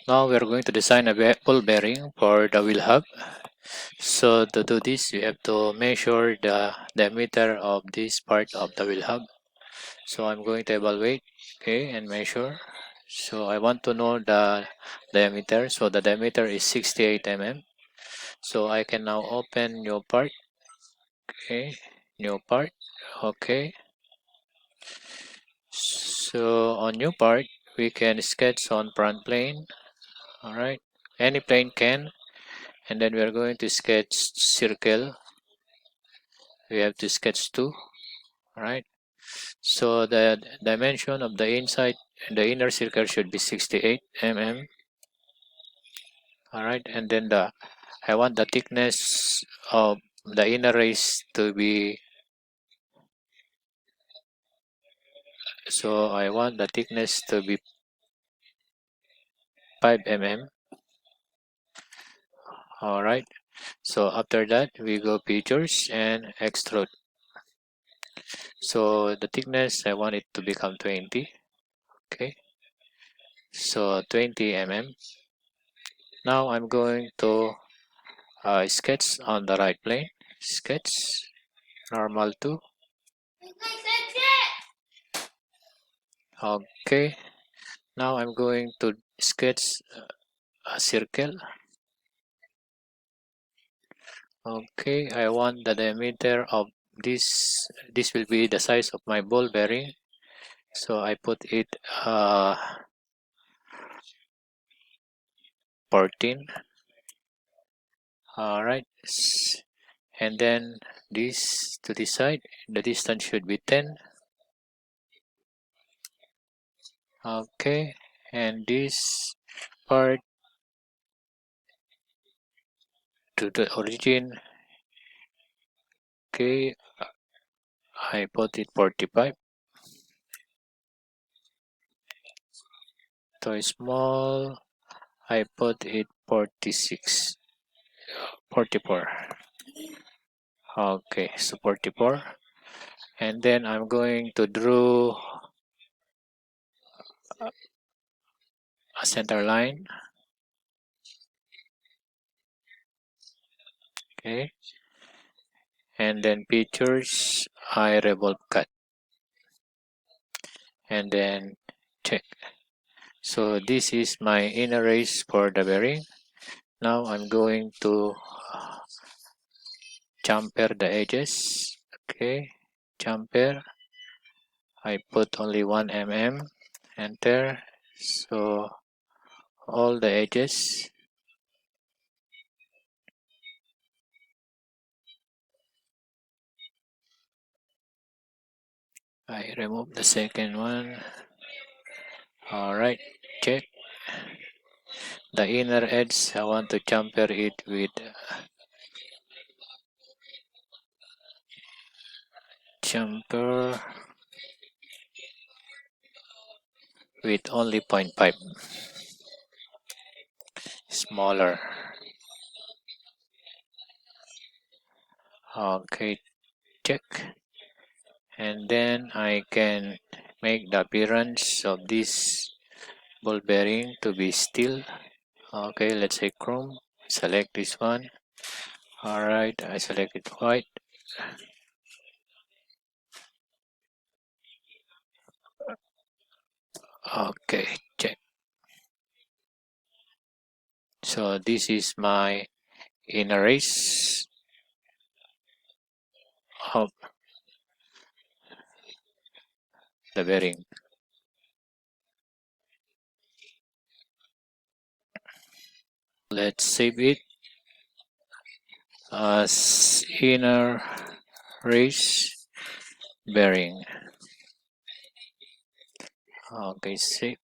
Now we are going to design a ball bearing for the wheel hub. So to do this, you have to measure the diameter of this part of the wheel hub. So I'm going to evaluate, okay, and measure. So I want to know the diameter. So the diameter is 68 mm. So I can now open new part, okay, new part, okay. So on new part, we can sketch on front plane, all right. Any plane can, and then we are going to sketch circle. We have to sketch two, all right. So the dimension of the inside and the inner circle should be 68 mm. All right, and then I want the thickness of the inner race to be, so I want the thickness to be 5 mm. All right, so after that we go features and extrude. So the thickness I want it to become 20. Okay, so 20 mm. Now I'm going to sketch on the right plane. Sketch normal 2. Okay, now I'm going to sketch a circle. Okay, I want the diameter of this will be the size of my ball bearing, so I put it 14. All right, and then this to this side, the distance should be 10. Okay, and this part to the origin, okay, I put it 45. To small, I put it 46. 44. Okay, so 44. And then I'm going to draw a center line. Okay, and then features, I revolve cut, and then check. So this is my inner race for the bearing. Now I'm going to chamfer the edges. Okay, chamfer. I put only 1 mm. Enter. So all the edges. I remove the second one. All right, check. The inner edge, I want to chamfer it with chamfer with only 0.5, smaller. Okay, check. And then I can make the appearance of this ball bearing to be steel. Okay, let's say chrome. Select this one. All right, I select it white. Okay, check. So this is my inner race of the bearing. Let's save it as inner race bearing. Okay, save.